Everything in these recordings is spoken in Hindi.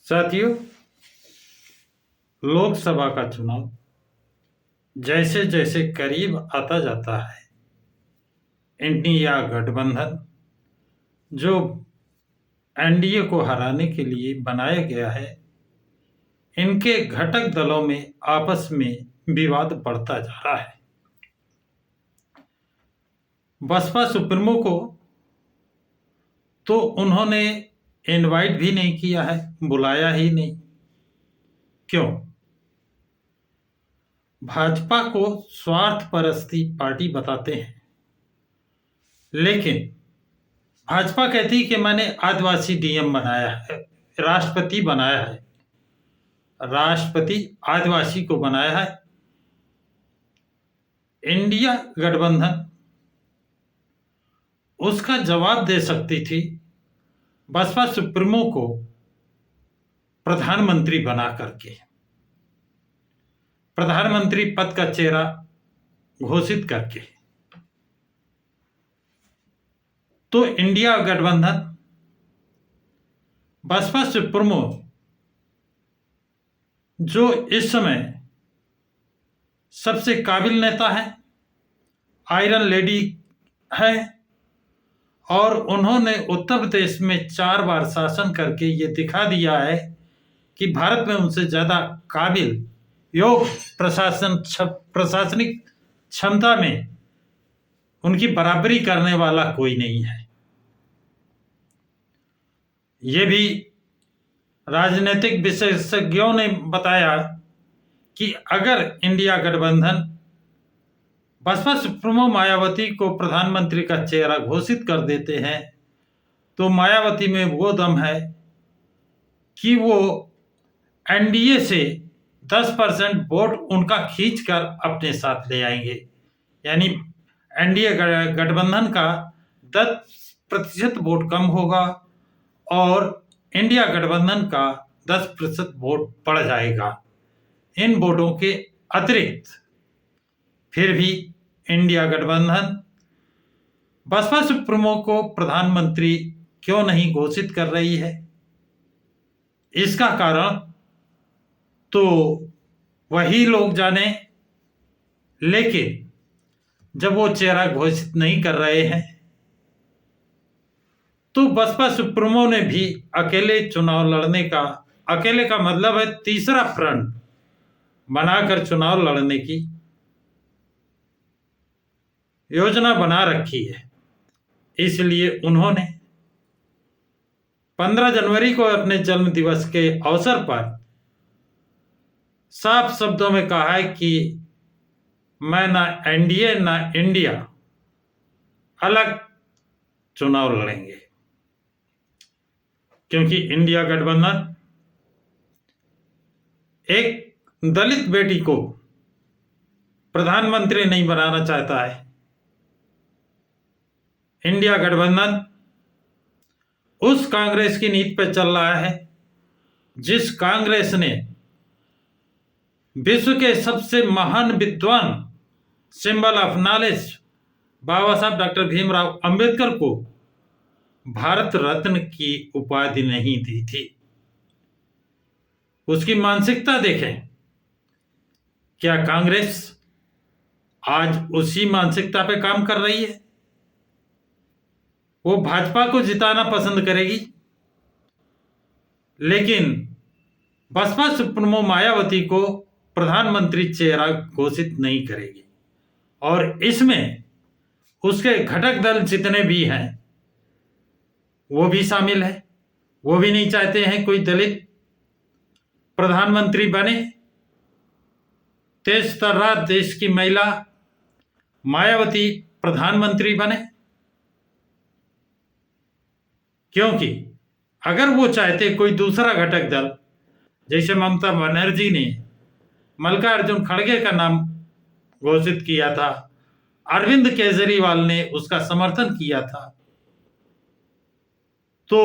साथियों, लोकसभा का चुनाव जैसे जैसे करीब आता जाता है, इंडिया गठबंधन जो एनडीए को हराने के लिए बनाया गया है, इनके घटक दलों में आपस में विवाद बढ़ता जा रहा है। बसपा सुप्रीमो को तो उन्होंने इनवाइट भी नहीं किया है, बुलाया ही नहीं। क्यों? भाजपा को स्वार्थपरस्ती पार्टी बताते हैं, लेकिन भाजपा कहती है कि मैंने आदिवासी डीएम बनाया है, राष्ट्रपति बनाया है, राष्ट्रपति आदिवासी को बनाया है। इंडिया गठबंधन उसका जवाब दे सकती थी बसपा सुप्रीमो को प्रधानमंत्री बना करके, प्रधानमंत्री पद का चेहरा घोषित करके। तो इंडिया गठबंधन बसपा सुप्रीमो जो इस समय सबसे काबिल नेता है, आयरन लेडी है, और उन्होंने उत्तर प्रदेश में 4 बार शासन करके ये दिखा दिया है कि भारत में उनसे ज्यादा काबिल, योग, प्रशासनिक क्षमता में उनकी बराबरी करने वाला कोई नहीं है। ये भी राजनीतिक विशेषज्ञों ने बताया कि अगर इंडिया गठबंधन बसपा सुप्रीमो मायावती को प्रधानमंत्री का चेहरा घोषित कर देते हैं तो मायावती में वो दम है कि वो एनडीए से 10% वोट उनका खींचकर अपने साथ ले आएंगे। यानी एनडीए गठबंधन का 10% वोट कम होगा और इंडिया गठबंधन का 10% वोट बढ़ जाएगा। इन वोटों के अतिरिक्त फिर भी इंडिया गठबंधन बसपा सुप्रीमो को प्रधानमंत्री क्यों नहीं घोषित कर रही है, इसका कारण तो वही लोग जाने। लेकिन जब वो चेहरा घोषित नहीं कर रहे हैं तो बसपा सुप्रीमो ने भी अकेले चुनाव लड़ने का, अकेले का मतलब है तीसरा फ्रंट बनाकर चुनाव लड़ने की योजना बना रखी है। इसलिए उन्होंने 15 जनवरी को अपने जन्म दिवस के अवसर पर साफ शब्दों में कहा है कि मैं ना एनडीए ना इंडिया अलग चुनाव लड़ेंगे, क्योंकि इंडिया गठबंधन एक दलित बेटी को प्रधानमंत्री नहीं बनाना चाहता है। इंडिया गठबंधन उस कांग्रेस की नीति पर चल रहा है जिस कांग्रेस ने विश्व के सबसे महान विद्वान, सिंबल ऑफ नॉलेज, बाबा साहब डॉक्टर भीमराव अंबेडकर को भारत रत्न की उपाधि नहीं दी थी। उसकी मानसिकता देखें। क्या कांग्रेस आज उसी मानसिकता पे काम कर रही है? वो भाजपा को जिताना पसंद करेगी, लेकिन बसपा सुप्रीमो मायावती को प्रधानमंत्री चेहरा घोषित नहीं करेगी। और इसमें उसके घटक दल जितने भी हैं वो भी शामिल है। वो भी नहीं चाहते हैं कोई दलित प्रधानमंत्री बने। तेज तर्रार देश की महिला मायावती प्रधानमंत्री बने, क्योंकि अगर वो चाहते कोई दूसरा घटक दल, जैसे ममता बनर्जी ने मल्लिकार्जुन खड़गे का नाम घोषित किया था, अरविंद केजरीवाल ने उसका समर्थन किया था, तो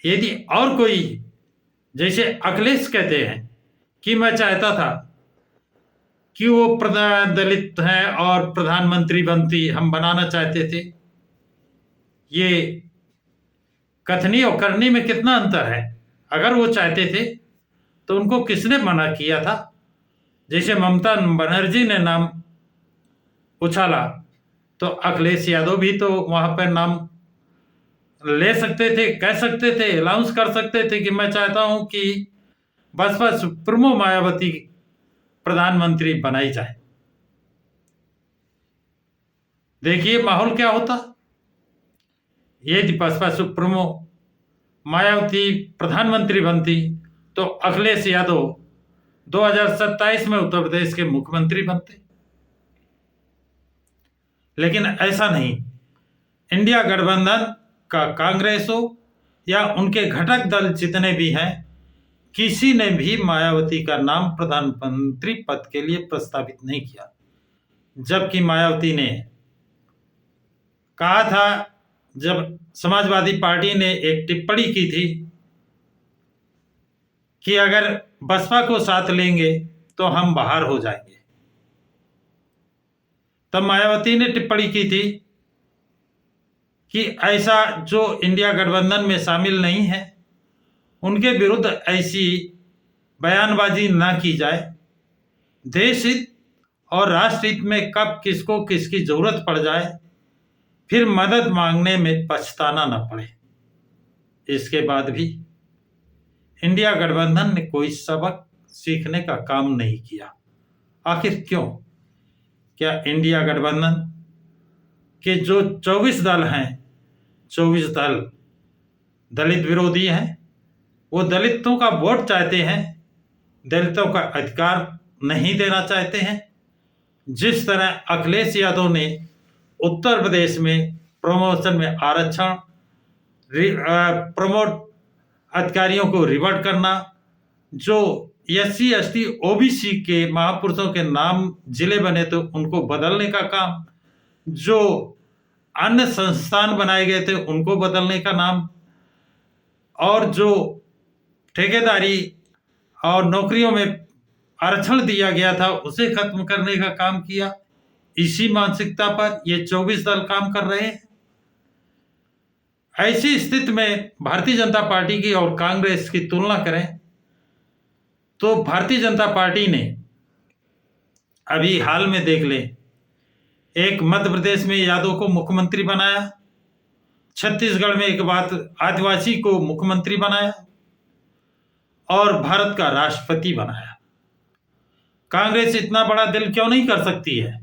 यदि और कोई, जैसे अखिलेश कहते हैं कि मैं चाहता था कि वो दलित हैं और प्रधानमंत्री बनती, हम बनाना चाहते थे। ये कथनी और करनी में कितना अंतर है। अगर वो चाहते थे तो उनको किसने मना किया था? जैसे ममता बनर्जी ने नाम उछाला तो अखिलेश यादव भी तो वहां पर नाम ले सकते थे, कह सकते थे, अनाउंस कर सकते थे कि मैं चाहता हूं कि बसपा सुप्रीमो मायावती प्रधानमंत्री बनाई जाए। देखिए माहौल क्या होता यदि बसपा सुप्रीमो मायावती प्रधानमंत्री बनती तो अखिलेश यादव 2027 में उत्तर प्रदेश के मुख्यमंत्री बनते। लेकिन ऐसा नहीं। इंडिया गठबंधन का कांग्रेस हो या उनके घटक दल जितने भी हैं, किसी ने भी मायावती का नाम प्रधानमंत्री पद के लिए प्रस्तावित नहीं किया। जबकि मायावती ने कहा था, जब समाजवादी पार्टी ने एक टिप्पणी की थी कि अगर बसपा को साथ लेंगे तो हम बाहर हो जाएंगे, तब मायावती ने टिप्पणी की थी कि ऐसा जो इंडिया गठबंधन में शामिल नहीं है उनके विरुद्ध ऐसी बयानबाजी ना की जाए। देश हित और राष्ट्र हित में कब किसको किसकी जरूरत पड़ जाए फिर मदद मांगने में पछताना न पड़े। इसके बाद भी इंडिया गठबंधन ने कोई सबक सीखने का काम नहीं किया। आखिर क्यों? क्या इंडिया गठबंधन के जो 24 दल हैं, 24 दल दलित विरोधी हैं, वो दलितों का वोट चाहते हैं, दलितों का अधिकार नहीं देना चाहते हैं। जिस तरह अखिलेश यादव ने उत्तर प्रदेश में प्रमोशन में आरक्षण, प्रमोट अधिकारियों को रिवर्ट करना, जो SC ST OBC के महापुरुषों के नाम जिले बने तो उनको बदलने का काम, जो अन्य संस्थान बनाए गए थे उनको बदलने का नाम, और जो ठेकेदारी और नौकरियों में आरक्षण दिया गया था उसे खत्म करने का काम किया। इसी मानसिकता पर ये 24 दल काम कर रहे हैं। ऐसी स्थिति में भारतीय जनता पार्टी की और कांग्रेस की तुलना करें तो भारतीय जनता पार्टी ने अभी हाल में देख लें, एक मध्य प्रदेश में यादव को मुख्यमंत्री बनाया, छत्तीसगढ़ में एक बात आदिवासी को मुख्यमंत्री बनाया और भारत का राष्ट्रपति बनाया। कांग्रेस इतना बड़ा दिल क्यों नहीं कर सकती है?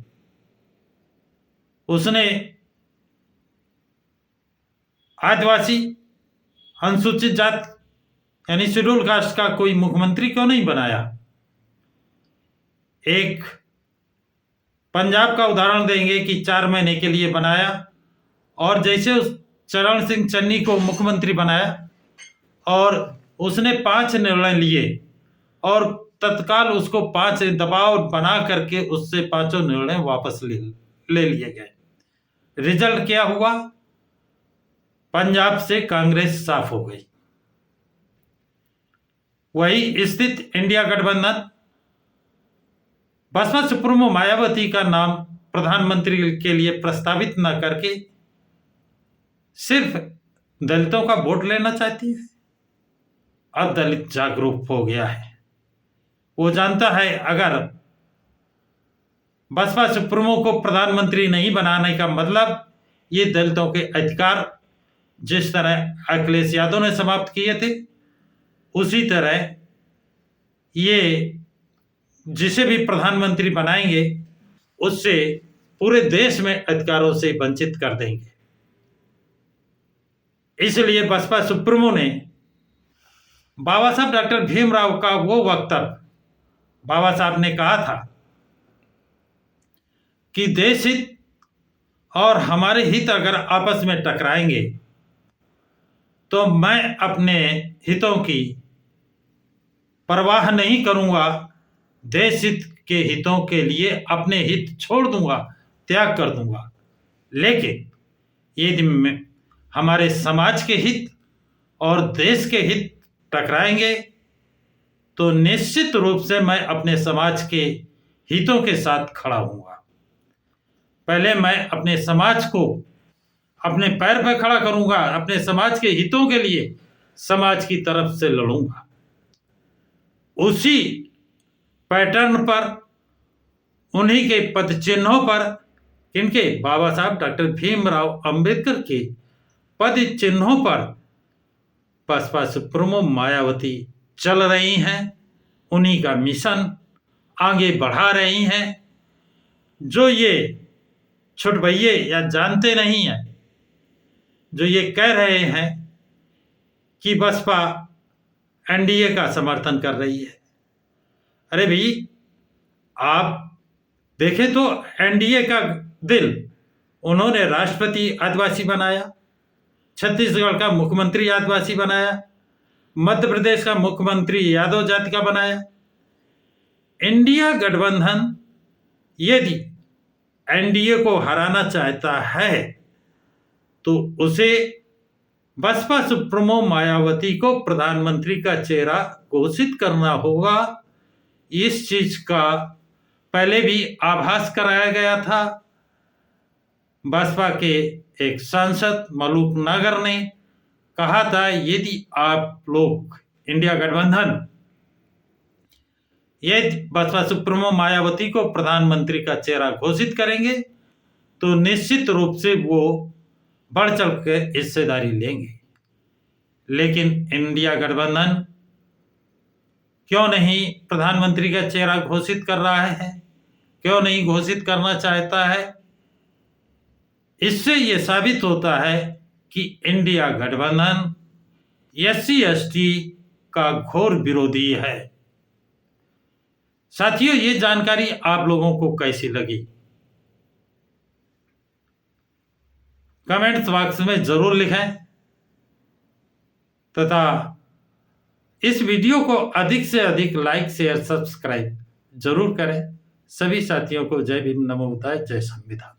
उसने आदिवासी, अनुसूचित जाति यानी शेड्यूल कास्ट का कोई मुख्यमंत्री क्यों नहीं बनाया? एक पंजाब का उदाहरण देंगे कि 4 महीने के लिए बनाया और जैसे उस चरण सिंह चन्नी को मुख्यमंत्री बनाया और उसने 5 निर्णय लिए और तत्काल उसको 5 दबाव बना करके उससे 5 निर्णय वापस ले लिए गए। रिजल्ट क्या हुआ? पंजाब से कांग्रेस साफ हो गई। वही स्थिति इंडिया गठबंधन बसपा सुप्रीमो मायावती का नाम प्रधानमंत्री के लिए प्रस्तावित न करके सिर्फ दलितों का वोट लेना चाहती है। अब दलित जागरूक हो गया है। वो जानता है अगर बसपा सुप्रीमो को प्रधानमंत्री नहीं बनाने का मतलब ये दलितों के अधिकार जिस तरह अखिलेश यादव ने समाप्त किए थे उसी तरह ये जिसे भी प्रधानमंत्री बनाएंगे उससे पूरे देश में अधिकारों से वंचित कर देंगे। इसलिए बसपा सुप्रीमो ने बाबा साहब डॉक्टर भीमराव का वो वक्तव्य, बाबा साहब ने कहा था कि देश हित और हमारे हित अगर आपस में टकराएंगे तो मैं अपने हितों की परवाह नहीं करूंगा, देश हित के हितों के लिए अपने हित छोड़ दूंगा, त्याग कर दूंगा। लेकिन यदि हमारे समाज के हित और देश के हित टकराएंगे तो निश्चित रूप से मैं अपने समाज के हितों के साथ खड़ा हूंगा। पहले मैं अपने समाज को अपने पैर पर खड़ा करूंगा, अपने समाज के हितों के लिए समाज की तरफ से लड़ूंगा। उसी पैटर्न पर, उन्हीं के पद चिन्हों पर, इनके बाबा साहब डॉक्टर भीमराव अंबेडकर के पद चिन्हों पर बसपा सुप्रीमो मायावती चल रही हैं, उन्हीं का मिशन आगे बढ़ा रही हैं। जो ये छुटभइये या जानते नहीं हैं, जो ये कह रहे हैं कि बसपा एनडीए का समर्थन कर रही है, अरे भाई आप देखें तो एनडीए का दिल उन्होंने राष्ट्रपति आदिवासी बनाया, छत्तीसगढ़ का मुख्यमंत्री आदिवासी बनाया, मध्य प्रदेश का मुख्यमंत्री यादव जाति का बनाया। इंडिया गठबंधन यदि एनडीए को हराना चाहता है तो उसे बसपा सुप्रीमो मायावती को प्रधानमंत्री का चेहरा घोषित करना होगा। इस चीज का पहले भी आभास कराया गया था। बसपा के एक सांसद मलूक नगर ने कहा था, यदि आप लोग इंडिया गठबंधन यदि बसपा सुप्रीमो मायावती को प्रधानमंत्री का चेहरा घोषित करेंगे तो निश्चित रूप से वो बढ़ चढ़ कर हिस्सेदारी लेंगे। लेकिन इंडिया गठबंधन क्यों नहीं प्रधानमंत्री का चेहरा घोषित कर रहा है, क्यों नहीं घोषित करना चाहता है? इससे ये साबित होता है कि इंडिया गठबंधन SC ST का घोर विरोधी है। साथियों, ये जानकारी आप लोगों को कैसी लगी कमेंट्स बॉक्स में जरूर लिखें तथा इस वीडियो को अधिक से अधिक लाइक शेयर सब्सक्राइब जरूर करें। सभी साथियों को जय भीम, नमो बुद्धाय, जय संविधान।